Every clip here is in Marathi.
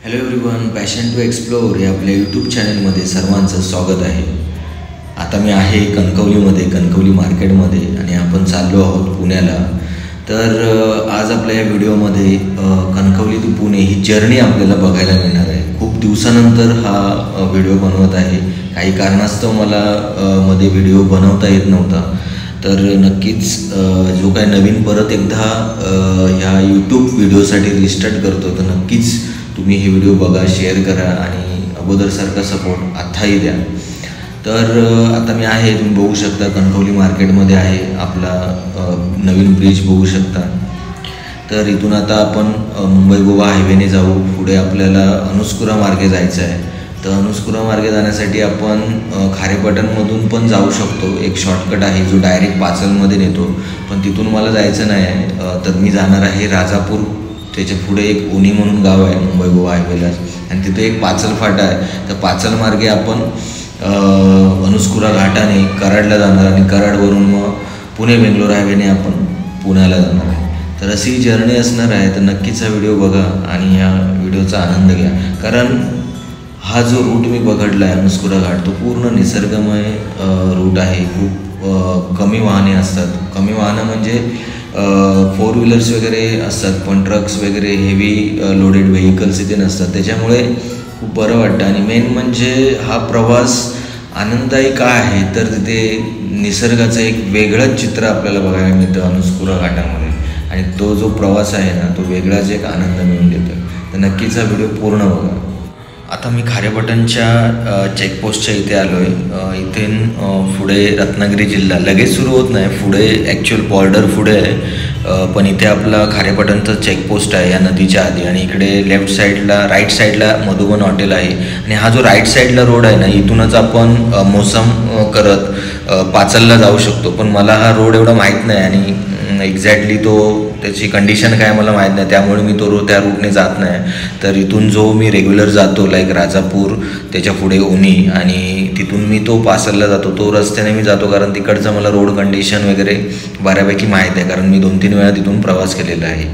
Hello everyone, passion to explore या आपल्या यूट्यूब चॅनलमध्ये सर्वांचं स्वागत आहे. आता मी आहे कणकवली मार्केटमध्ये आणि आपण चाललो आहोत पुण्याला. तर आज आपल्या या व्हिडिओमध्ये कणकवली टू पुणे ही जर्नी आपल्याला बघायला मिळणार आहे. खूप दिवसानंतर हा व्हिडिओ बनवत आहे. काही कारणास्तव मला मध्ये व्हिडिओ बनवता येत नव्हता. तर नक्कीच जो काय नवीन परत एकदा ह्या यूट्यूब व्हिडिओसाठी रिस्टार्ट करतो, तर नक्कीच तुम्ही हे व्हिडिओ बघा, शेअर करा आणि अगोदरसारखा सपोर्ट आत्ताही द्या. तर आता मी आहे, तुम्ही बघू शकता कणकवली मार्केटमध्ये आहे. आपला नवीन ब्रिज बघू शकता. तर इथून आता आपण मुंबई गोवा हायवेने जाऊ. पुढे आपल्याला अनुस्कुरा मार्गे जायचं आहे. तर अनुस्कुरा मार्गे जाण्यासाठी आपण खारेपाटणमधून पण जाऊ शकतो. एक शॉर्टकट आहे जो डायरेक्ट पाचलमध्ये नेतो, पण तिथून मला जायचं नाही आहे. तर मी जाणार आहे राजापूर. त्याच्या पुढे एक ओनी म्हणून गाव आहे मुंबई गोवा हायवेला, आणि तिथे एक पाचल फाटा आहे. तर पाचल मार्गे आपण अनुस्कुरा घाटाने कराडला जाणार आणि कराडवरून मग पुणे बेंगलोर हायवेने आपण पुण्याला जाणार आहे. तर अशी जर्नी असणार आहे. तर नक्कीच हा व्हिडिओ बघा आणि या व्हिडिओचा आनंद घ्या. कारण हा जो रूट मी बघडला आहे अनुस्कुरा घाट, तो पूर्ण निसर्गमय रूट आहे. खूप कमी वाहने असतात. कमी वाहनं म्हणजे 4 व्हीलर्स वगैरे असतात, पण ट्रक्स वगैरे हेवी लोडेड व्हेकल्स इथे नसतात. त्याच्यामुळे खूप बरं वाटतं. आणि मेन म्हणजे हा प्रवास आनंददायी का आहे, तर तिथे निसर्गाचं एक वेगळंच चित्र आपल्याला बघायला मिळतं अनुस्कुरा घाटामध्ये. आणि तो जो प्रवास आहे ना, तो वेगळाच एक आनंद मिळून देतो. तर नक्कीच हा व्हिडिओ पूर्ण बघा. आता मी खारेपाटणच्या चेकपोस्टच्या इथे आलो आहे. इथून पुढे रत्नागिरी जिल्हा लगेच सुरू होत नाही, पुढे ॲक्च्युअल बॉर्डर पुढे आहे. पण इथे आपला खारेपाटणचं चेकपोस्ट आहे या नदीच्या आधी. आणि इकडे लेफ्ट साईडला, राईट साईडला मधुबन हॉटेल आहे. आणि हा जो राईट साईडला रोड आहे ना, इथूनच आपण मोसम करत पाचलला जाऊ शकतो. पण मला हा रोड एवढा माहीत नाही आणि एक्झॅक्टली त्याची कंडिशन काय मला माहीत नाही, त्यामुळे मी त्या रूटने जात नाही. तर इथून जो मी रेग्युलर जातो लाईक राजापूर, त्याच्या पुढे ओनी, आणि तिथून मी तो पाचलला जातो, तो रस्त्याने मी जातो. कारण तिकडचं मला रोड कंडिशन वगैरे बऱ्यापैकी माहीत आहे, कारण मी 2-3 वेळा तिथून प्रवास केलेला आहे.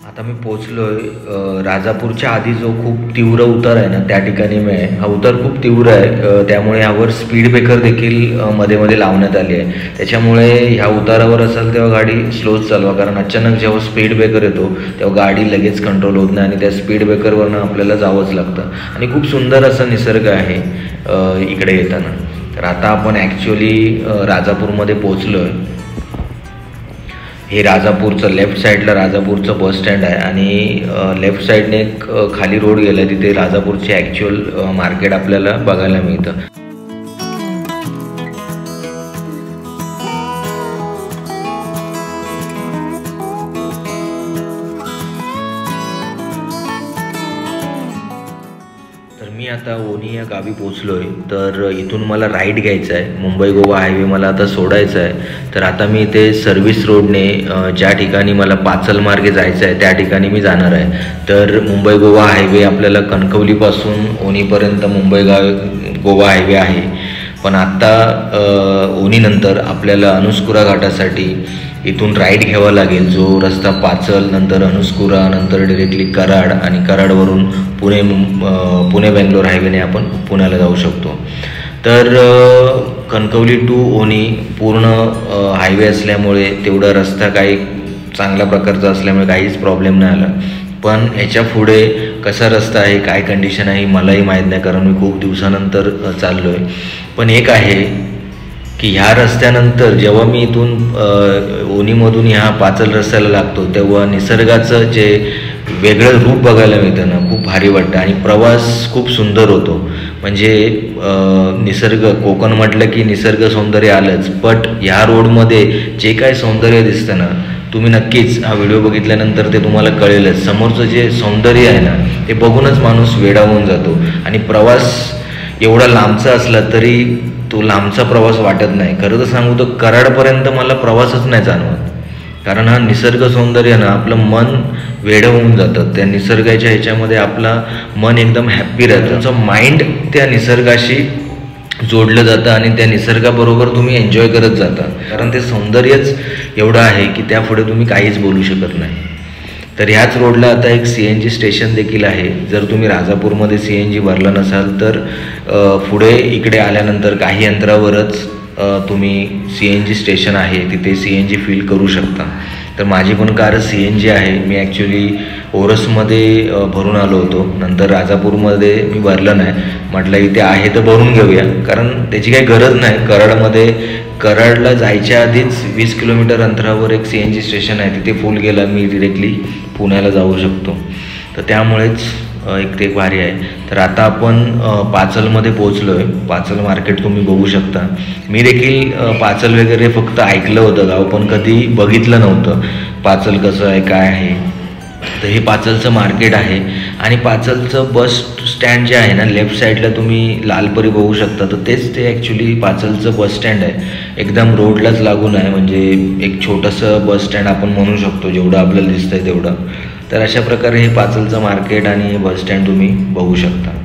आता मी पोचलो आहे राजापूरच्या आधी जो खूप तीव्र उतार आहे ना, त्या ठिकाणी मी आहे. हा उतार खूप तीव्र आहे, त्यामुळे यावर स्पीड ब्रेकर देखील मध्ये मध्ये लावण्यात आली आहे. त्याच्यामुळे ह्या उतारावर असाल तेव्हा गाडी स्लोच चालवा, कारण अचानक जेव्हा स्पीड ब्रेकर येतो तेव्हा गाडी लगेच कंट्रोल होत नाही आणि त्या स्पीड ब्रेकरवरनं आपल्याला जावंच लागतं. आणि खूप सुंदर असा निसर्ग आहे इकडे येताना. तर आता आपण ॲक्च्युअली राजापूरमध्ये पोचलो आहे. हे राजापूरचं लेफ्ट साईडला राजापूरचं बस स्टँड आहे आणि लेफ्ट साईडने एक खाली रोड गेला आहे, तिथे राजापूरचे ॲक्च्युअल मार्केट आपल्याला बघायला मिळतं. मी आता ओनी या गावी पोचलो आहे. तर इथून मला राईट घ्यायचा आहे. मुंबई गोवा हायवे मला आता सोडायचा आहे. तर आता मी इथे सर्व्हिस रोडने ज्या ठिकाणी मला पाचल मार्गे जायचं आहे त्या ठिकाणी मी जाणार आहे. तर मुंबई गोवा हायवे आपल्याला कणकवलीपासून ओनीपर्यंत मुंबई गोवा हायवे आहे. पण आत्ता ओनीनंतर आपल्याला अनुस्कुरा घाटासाठी इथून राईट घ्यावा लागेल, जो रस्ता पाचल, नंतर अनुस्कुरा, नंतर डिरेक्टली कराड, आणि कराडवरून पुणे बेंगलोर हायवेने आपण पुण्याला जाऊ शकतो. तर कणकवली टू ओनी पूर्ण हायवे असल्यामुळे तेवढा रस्ता काही चांगल्या प्रकारचा असल्यामुळे काहीच प्रॉब्लेम नाही आला. पण ह्याच्या पुढे कसा रस्ता आहे, काय कंडिशन आहे मलाही माहीत नाही, कारण मी खूप दिवसानंतर चाललो आहे. पण एक आहे की ह्या रस्त्यानंतर जेव्हा मी इथून ओनीमधून ह्या पाचल रस्त्याला लागतो, तेव्हा निसर्गाचं जे वेगळं रूप बघायला मिळतं ना, खूप भारी वाटतं. आणि प्रवास खूप सुंदर होतो. म्हणजे निसर्ग, कोकण म्हटलं की निसर्ग सौंदर्य आलंच, बट ह्या रोडमध्ये जे काय सौंदर्य दिसतं ना, तुम्ही नक्कीच हा व्हिडिओ बघितल्यानंतर ते तुम्हाला कळेलच. समोरचं जे सौंदर्य आहे ना, ते बघूनच माणूस वेडावून जातो. आणि प्रवास एवढा लांबचा असला तरी तो लांबचा प्रवास वाटत नाही. खरं तर सांगू तर कराडपर्यंत मला प्रवासच नाही जाणवत, कारण हा निसर्ग सौंदर्य ना आपलं मन वेडं होऊन जातं. त्या निसर्गाच्या ह्याच्यामध्ये आपलं मन एकदम हॅप्पी राहतं. तुमचं माइंड त्या निसर्गाशी जोडलं जातं आणि त्या निसर्गाबरोबर तुम्ही एन्जॉय करत जाता, कारण ते सौंदर्यच एवढं आहे की त्यापुढे तुम्ही काहीच बोलू शकत नाही. तर ह्याच रोडला आता एक CNG स्टेशन देखील आहे. जर तुम्ही राजापूरमध्ये CNG भरला नसाल तर पुढे इकडे आल्यानंतर काही अंतरावरच तुम्ही CNG स्टेशन आहे, तिथे CNG फिल करू शकता. तर माझी पण कार CNG आहे. मी ॲक्च्युली ओरसमध्ये भरून आलो होतो, नंतर राजापूरमध्ये मी भरलं नाही. म्हटलं इथे आहे तर भरून घेऊया, कारण त्याची काही गरज नाही. कराडला जायच्या आधीच 20 किलोमीटर अंतरावर एक CNG स्टेशन आहे, तिथे फुल गेला मी डिरेक्टली पुण्याला जाऊ शकतो. तर त्यामुळेच एक ते भारी आहे. तर आता आपण पाचलमध्ये पोचलो आहे. पाचल मार्केट तुम्ही बघू शकता. मी देखील पाचल वगैरे फक्त ऐकलं होतं गाव, पण कधी बघितलं नव्हतं पाचल कसं आहे काय आहे. तर हे पाचलचं मार्केट आहे आणि पाचलचं बस स्टँड जे आहे ना, लेफ्ट साईडला तुम्ही लालपरी बघू शकता, तर तेच ते ॲक्च्युली पाचलचं बस स्टँड आहे. एकदम रोडलाच लागून आहे, म्हणजे एक छोटंसं बस स्टँड आपण म्हणू शकतो, जेवढं आपल्याला दिसतं आहे तेवढं. तर अशा प्रकारे हे पाचलचं मार्केट आणि बस स्टँड तुम्ही बघू शकता.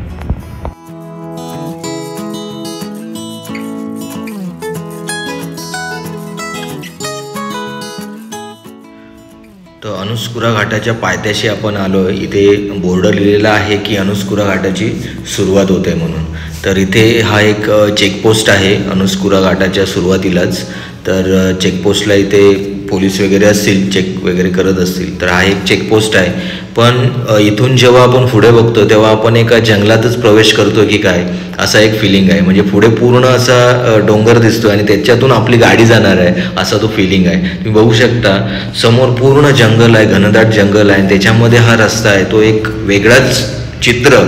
तर अनुस्कुरा घाटाच्या पायथ्याशी आपण आलो आहे. इथे बोर्ड लिहिलेला आहे की अनुस्कुरा घाटाची सुरुवात होते म्हणून. तर इथे हा एक चेकपोस्ट आहे अनुस्कुरा घाटाच्या सुरुवातीलाच. तर चेकपोस्टला इथे पोलीस वगैरे असतील, चेक वगैरे करत असतील. तर हा एक चेकपोस्ट आहे. पण इथून जेव्हा आपण पुढे बघतो तेव्हा आपण एका जंगलातच प्रवेश करतो की काय, असा एक फिलिंग आहे. म्हणजे पुढे पूर्ण असा डोंगर दिसतो आणि त्याच्यातून आपली गाडी जाणार आहे असा तो फिलिंग आहे. तुम्ही बघू शकता समोर पूर्ण जंगल आहे, घनदाट जंगल आहे, त्याच्यामध्ये हा रस्ता आहे. तो एक वेगळाच चित्र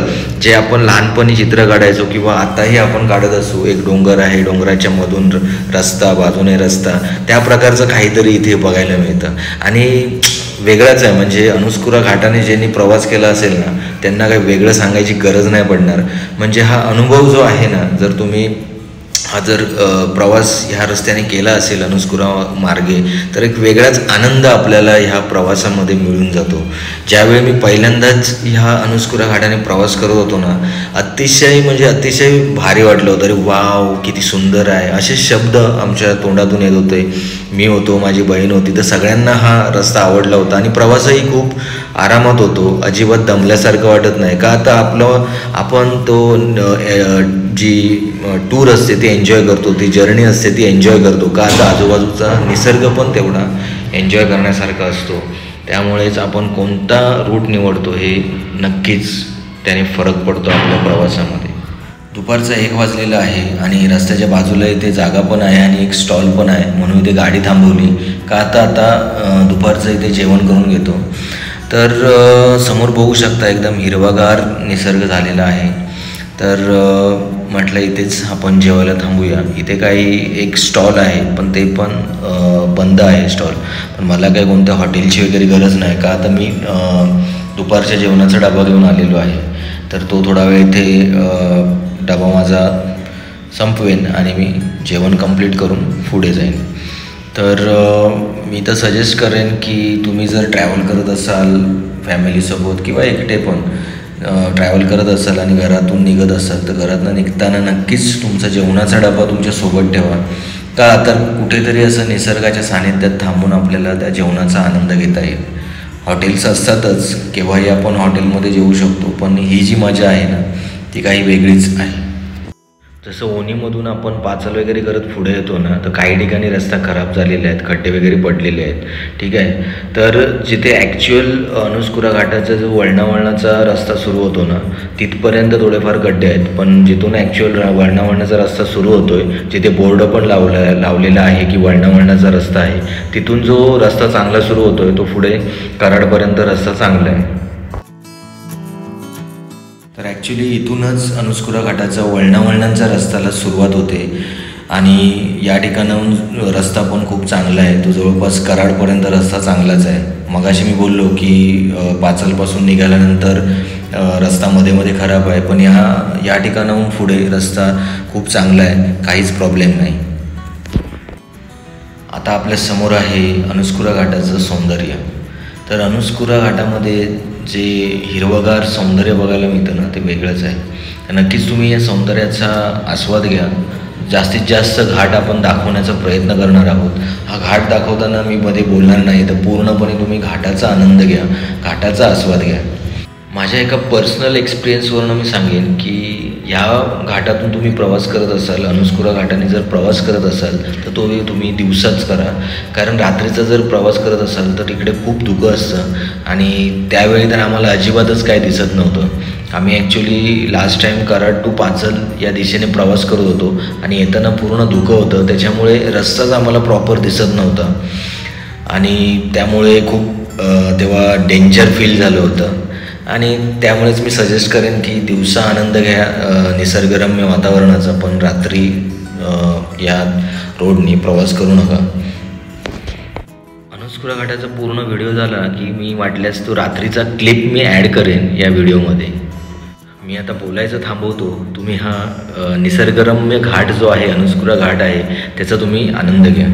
जे आपण लहानपणी चित्र काढायचो किंवा आताही आपण काढत असू. एक डोंगर आहे, डोंगराच्या मधून रस्ता, बाजूने रस्ता, त्या प्रकारचं काहीतरी इथे बघायला मिळतं आणि वेगळाच आहे. म्हणजे अनुस्कुरा घाटाने ज्यांनी प्रवास केला असेल ना, त्यांना काही वेगळं सांगायची गरज नाही पडणार. म्हणजे हा अनुभव जो आहे ना, जर तुम्ही प्रवास ह्या रस्त्याने केला असेल अनुस्कुरा मार्गे, तर एक वेगळाच आनंद आपल्याला ह्या प्रवासामध्ये मिळून जातो. ज्यावेळी मी पहिल्यांदाच ह्या अनुस्कुरा घाटाने प्रवास करत होतो ना, अतिशय भारी वाटलं होतं. अरे वाव, किती सुंदर आहे, असे शब्द आमच्या तोंडातून येत होते. मी होतो, माझी बहीण होती, तर सगळ्यांना हा रस्ता आवडला होता आणि प्रवासही खूप आरामात होतो. अजिबात दमल्यासारखं वाटत नाही का. आता आपण तो जी टूर असते ती एन्जॉय करतो, ती जर्नी असते ती एन्जॉय करतो का. आता आजूबाजूचा निसर्ग पण तेवढा एन्जॉय करण्यासारखा असतो. त्यामुळेच आपण कोणता रूट निवडतो हे नक्कीच त्याने फरक पडतो आपल्या प्रवासामध्ये. दुपारचा 1 वाजलेला आहे आणि रस्त्याच्या बाजूला इथे जागा पण आहे आणि एक स्टॉल पण आहे, म्हणून इथे गाडी थांबवली का आता दुपारचं इथे जेवण करून घेतो. तर समोर बघू शकता एकदम हिरवागार निसर्ग झालेला आहे. तर म्हटलं इथेच आपण जेवायला थांबूया. इथे काही एक स्टॉल आहे, पण ते पण बंद आहे स्टॉल. पण मला काही कोणत्या हॉटेलची वगैरे गरज नाही का, आता मी दुपारच्या जेवणाचा डबा घेऊन आलेलो आहे. तर तो थोडा वेळ इथे डबा माझा संपवेन आणि मी जेवण कंप्लीट करून पुढे जाईन. तर मी तर सजेस्ट करेन की तुम्ही जर ट्रॅव्हल करत असाल फॅमिलीसोबत किंवा एकटे पण ट्रॅव्हल करत असाल आणि घरातून निघत असाल, तर घरातून निघताना नक्कीच तुमचा जेवणाचा डबा तुमच्यासोबत ठेवा का. तर कुठेतरी असं निसर्गाच्या सानिध्यात थांबून आपल्याला त्या जेवणाचा आनंद घेता येईल. हॉटेल्स असतातच, केव्हाही आपण हॉटेलमध्ये जेवू शकतो, पण ही जी मजा आहे ना ती काही वेगळीच आहे. जसं ओणीमधून आपण पाचल वगैरे करत पुढे येतो ना, तर काही ठिकाणी रस्ता खराब झालेले आहेत, खड्डे वगैरे पडलेले आहेत, ठीक आहे. तर जिथे ॲक्च्युअल अनुस्कुरा घाटाचा जो वळणावळणाचा रस्ता सुरू होतो ना, तिथपर्यंत थोडेफार खड्डे आहेत. पण जिथून ॲक्च्युअल वळणावळणाचा रस्ता सुरू होतो आहे, जिथे बोर्ड पण लावलेला आहे की वळणावळणाचा रस्ता आहे, तिथून जो रस्ता चांगला सुरू होतो आहे तो पुढे कराडपर्यंत रस्ता चांगला आहे. तर ॲक्च्युली इथूनच अनुस्कुरा घाटाचा वळणावळणांचा रस्त्याला सुरुवात होते आणि या ठिकाणाहून रस्ता पण खूप चांगला आहे. तो जवळपास कराडपर्यंत रस्ता चांगलाच आहे. मगाशी मी बोललो की पाचलपासून निघाल्यानंतर रस्ता मध्ये खराब आहे, पण या ठिकाणाहून पुढे रस्ता खूप चांगला आहे, काहीच प्रॉब्लेम नाही. आता आपल्या समोर आहे अनुस्कुरा घाटाचं सौंदर्य. तर अनुस्कुरा घाटामध्ये जे हिरवगार सौंदर्य बघायला मिळतं ना, ते वेगळंच आहे. तर नक्कीच तुम्ही या सौंदर्याचा आस्वाद घ्या. जास्तीत जास्त घाट आपण दाखवण्याचा प्रयत्न करणार आहोत. हा घाट दाखवताना मी मध्ये बोलणार नाही, तर पूर्णपणे तुम्ही घाटाचा आनंद घ्या, घाटाचा आस्वाद घ्या. माझ्या एका पर्सनल एक्सपिरियन्सवरून मी सांगेन की ह्या घाटातून तुम्ही प्रवास करत असाल, अनुस्कुरा घाटाने जर प्रवास करत असाल तर तो तुम्ही दिवसाच करा. कारण रात्रीचा जर प्रवास करत असाल तर इकडे खूप धुकं असतं आणि त्यावेळी तर आम्हाला अजिबातच काय दिसत नव्हतं. आम्ही actually last time Karad to Pachal या दिशेने प्रवास करत होतो आणि येताना पूर्ण धुकं होतं, त्याच्यामुळे रस्ताच आम्हाला प्रॉपर दिसत नव्हता आणि त्यामुळे खूप तेव्हा डेंजर फील झालं होतं. आणि त्यामुळेच मी सजेस्ट करेन की दिवसा आनंद घ्या निसर्गरम्य वातावरणाचा, पण रात्री या रोडने प्रवास करू नका. अनुस्कुरा घाटाचा पूर्ण व्हिडिओ झाला की मी वाटल्यास तो रात्रीचा क्लिप मी ॲड करेन या व्हिडिओमध्ये. मी आता बोलायचं थांबवतो. तुम्ही हा निसर्गरम्य घाट जो आहे, अनुस्कुरा घाट आहे, त्याचा तुम्ही आनंद घ्या.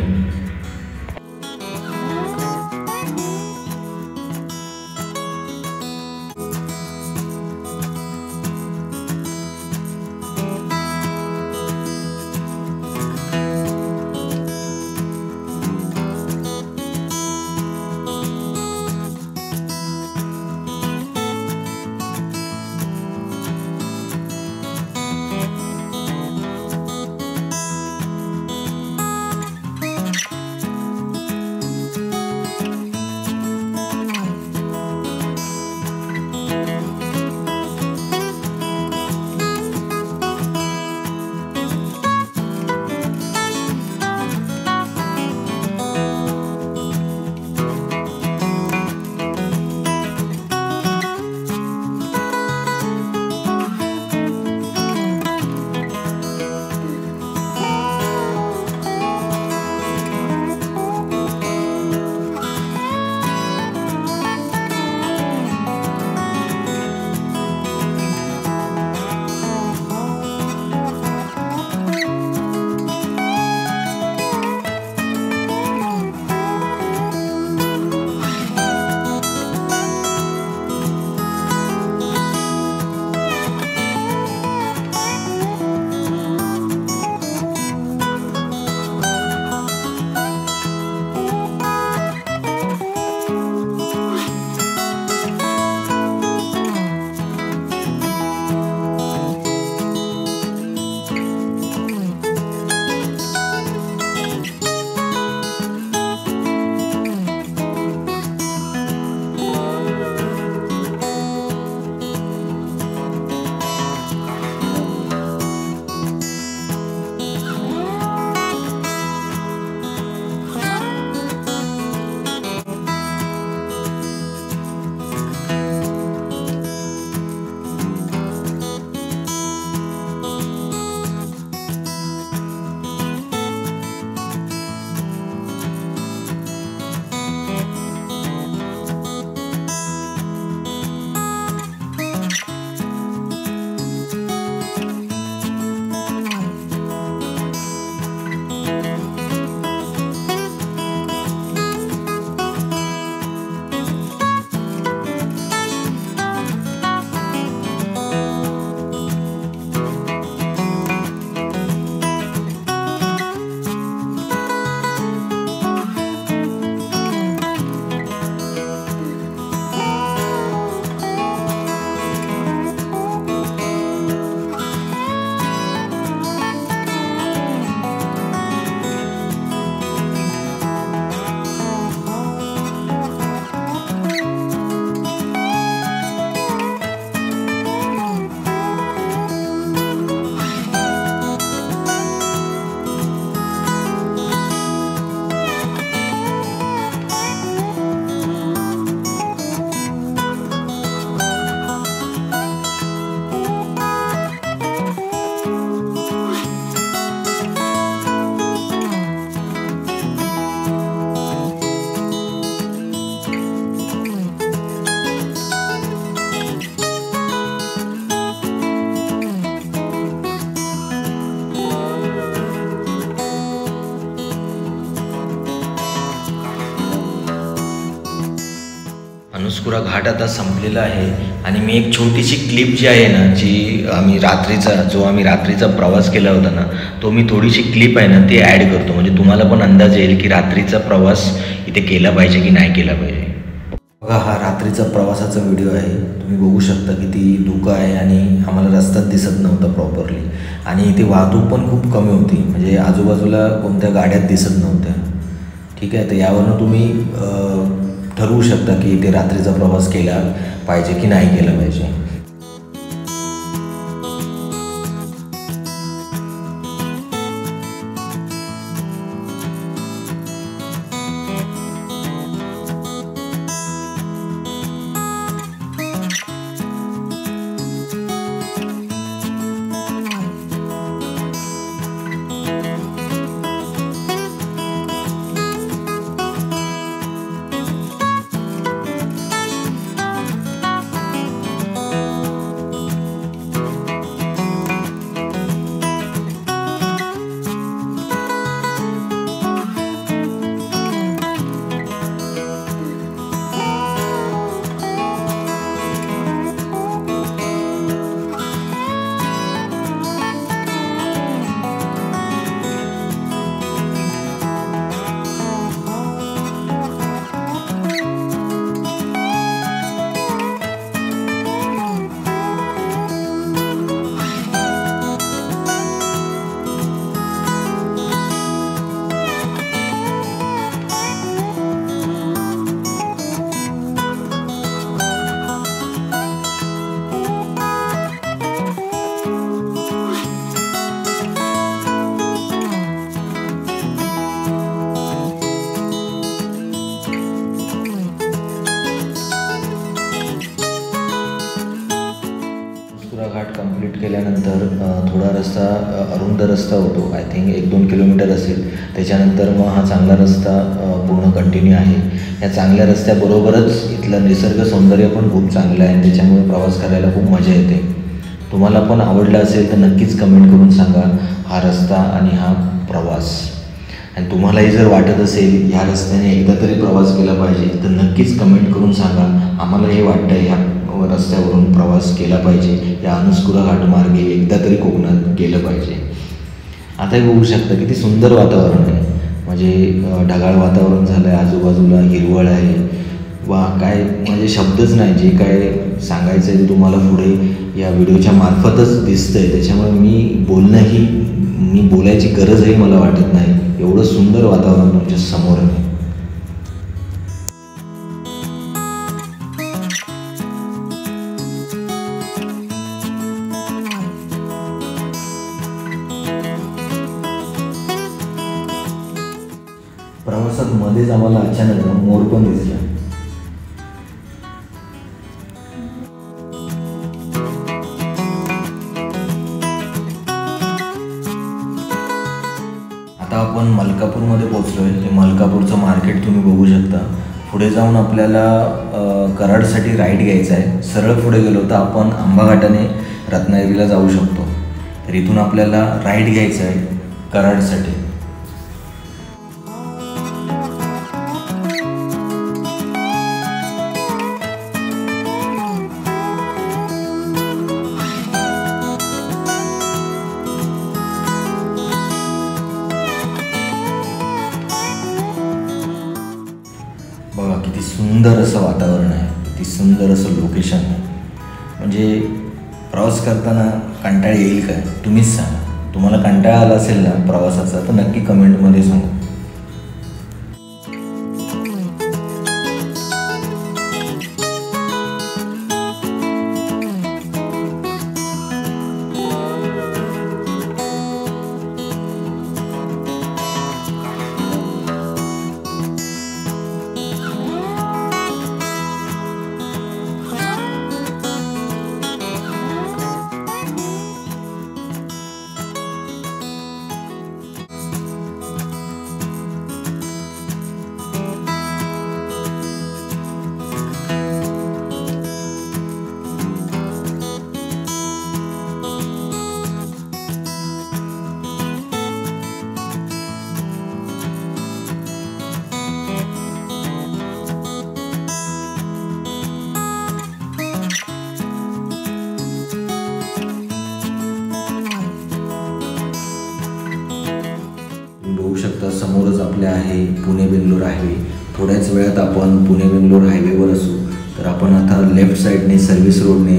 अनसकुरा घाट आता संपलेला आहे आणि मी एक छोटीशी क्लिप जी आहे ना, जी आम्ही रात्रीचा प्रवास केला होता ना, तो मी थोडीशी क्लिप आहे ना ती ॲड करतो, म्हणजे तुम्हाला पण अंदाज येईल की रात्रीचा प्रवास इथे केला पाहिजे की नाही केला पाहिजे. बघा, हा रात्रीचा प्रवासाचा व्हिडिओ आहे. तुम्ही बघू शकता किती धुकं आहे आणि आम्हाला रस्ताच दिसत नव्हता प्रॉपरली आणि इथे वाहतूक पण खूप कमी होती, म्हणजे आजूबाजूला कोणत्या गाड्यात दिसत नव्हत्या. ठीक आहे, तर यावरून तुम्ही ठरवू शकता की इथे रात्रीचा प्रवास केला पाहिजे की नाही केला पाहिजे. घाट कंप्लीट केल्यानंतर थोडा रस्ता अरुंद रस्ता होतो, आय थिंक 1-2 किलोमीटर असेल. त्याच्यानंतर मग हा चांगला रस्ता पूर्ण कंटिन्यू आहे. या चांगल्या रस्त्याबरोबरच इथलं निसर्ग सौंदर्य पण खूप चांगलं आहे, त्याच्यामुळे प्रवास करायला खूप मजा येते. तुम्हाला पण आवडला असेल तर नक्कीच कमेंट करून सांगा हा रस्ता आणि हा प्रवास. आणि तुम्हालाही जर वाटत असेल ह्या रस्त्याने एकदा तरी प्रवास केला पाहिजे तर नक्कीच कमेंट करून सांगा. आम्हाला हे वाटतं ह्या रस्त्यावरून प्रवास केला पाहिजे, या अनसकुरा घाटमार्गे एकदा तरी कोकणात गेलं पाहिजे. आता हे बघू शकता किती सुंदर वातावरण आहे, म्हणजे ढगाळ वातावरण झालं आहे, आजूबाजूला हिरवळ आहे. वा, काय म्हणजे शब्दच नाही, जे काय सांगायचं आहे ते तुम्हाला पुढे या व्हिडिओच्या मार्फतच दिसतं आहे. त्याच्यामुळे मी बोलायची गरजही मला वाटत नाही, एवढं सुंदर वातावरण तुमच्या समोर आहे. प्रवासात मध्येच आम्हाला अचानक मोर पण दिसला. आता आपण मलकापूरमध्ये पोहोचलो आहे. हे मलकापूरचं मार्केट तुम्ही बघू शकता. पुढे जाऊन आपल्याला कराडसाठी राईड घ्यायचा आहे. सरळ पुढे गेलो तर आपण आंबाघाटाने रत्नागिरीला जाऊ शकतो. तर इथून आपल्याला राईड घ्यायचं आहे कराडसाठी. बघा किती सुंदर असं वातावरण आहे, किती सुंदर असं लोकेशन आहे. म्हणजे प्रवास करताना कंटाळा येईल काय तुम्हीच सांगा. तुम्हाला कंटाळा आला असेल ना प्रवासाचा तर नक्की कमेंटमध्ये सांगा. आपले आहे पुणे बेंगलोर हायवे. थोड्याच वेळात आपण पुणे बेंगलोर हायवेवर असू. तर आपण आता लेफ्ट साईडने सर्व्हिस रोडने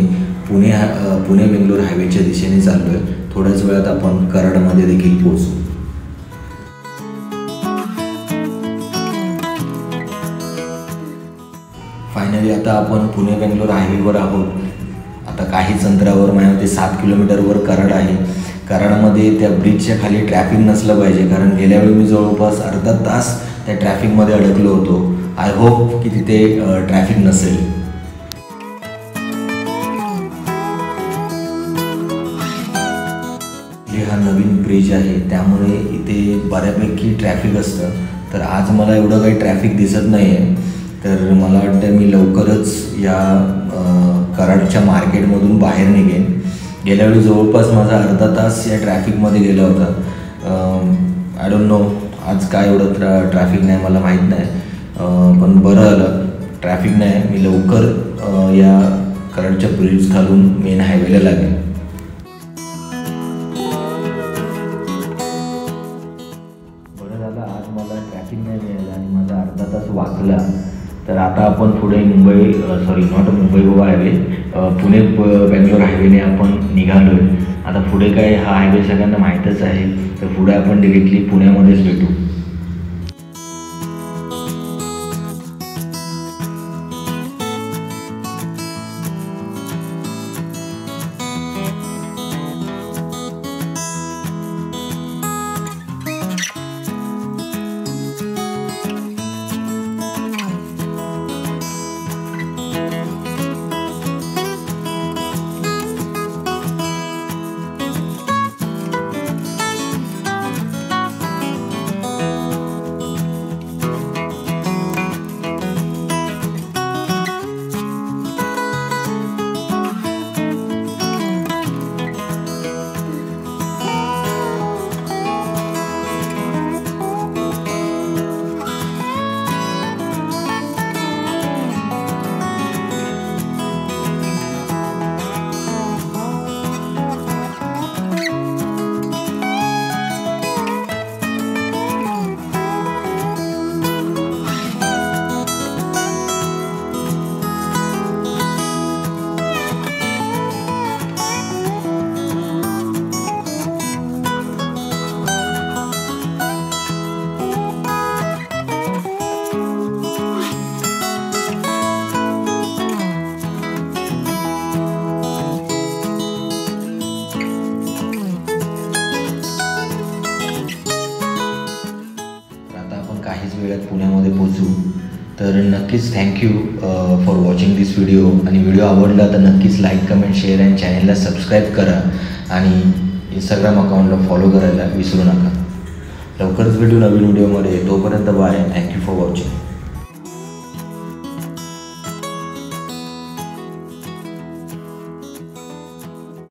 पुणे बेंगलोर हायवेच्या दिशेने चाललो आहे. थोड्याच वेळात आपण कराडमध्ये देखील पोहोचू. फायनली आता आपण पुणे बेंगलोर हायवेवर आहोत. आता काहीच अंतरावर माझ्यामध्ये 7 किलोमीटरवर कराड आहे. कराडमध्ये त्या ब्रिजच्या खाली ट्रॅफिक नसलं पाहिजे, कारण गेल्या वेळी मी जवळपास अर्धा तास त्या ट्रॅफिकमध्ये अडकलो होतो. आय होप की तिथे ट्रॅफिक नसेल. हा नवीन ब्रिज आहे, त्यामुळे इथे बऱ्यापैकी ट्रॅफिक असतं. तर आज मला एवढं काही ट्रॅफिक दिसत नाही आहे. तर मला वाटतं मी लवकरच या कराडच्या मार्केटमधून बाहेर निघेन. गेल्या वेळी जवळपास माझा अर्धा तास या ट्रॅफिकमध्ये गेला होता. आय डोंट नो आज काय एवढं ट्रॅफिक नाही, मला माहीत नाही. पण बरं आलं ट्रॅफिक नाही. मी लवकर या कराडच्या ब्रिज खालून मेन हायवेला लागेल. बरं झालं आज मला ट्रॅफिक नाही मिळालं आणि माझा अर्धा तास वाचला. तर आता आपण पुढे मुंबई गोवा हायवे पुणे बेंगलोर हायवेने आपण निघालो आहे. आता पुढे काय हा हायवे सगळ्यांना माहीतच आहे. तर पुढे आपण डिरेक्टली पुण्यामध्येच भेटू. काहीच वेळात पुण्यामध्ये पोचू. तर नक्कीच thank you for watching this video. आणि व्हिडिओ आवडला तर नक्कीच लाईक, कमेंट, शेअर आणि चॅनलला सबस्क्राईब करा. आणि इंस्टाग्राम अकाउंटला फॉलो करायला विसरू नका. लवकरच भेटू नवीन व्हिडिओमध्ये. तोपर्यंत बाय. Thank you for watching.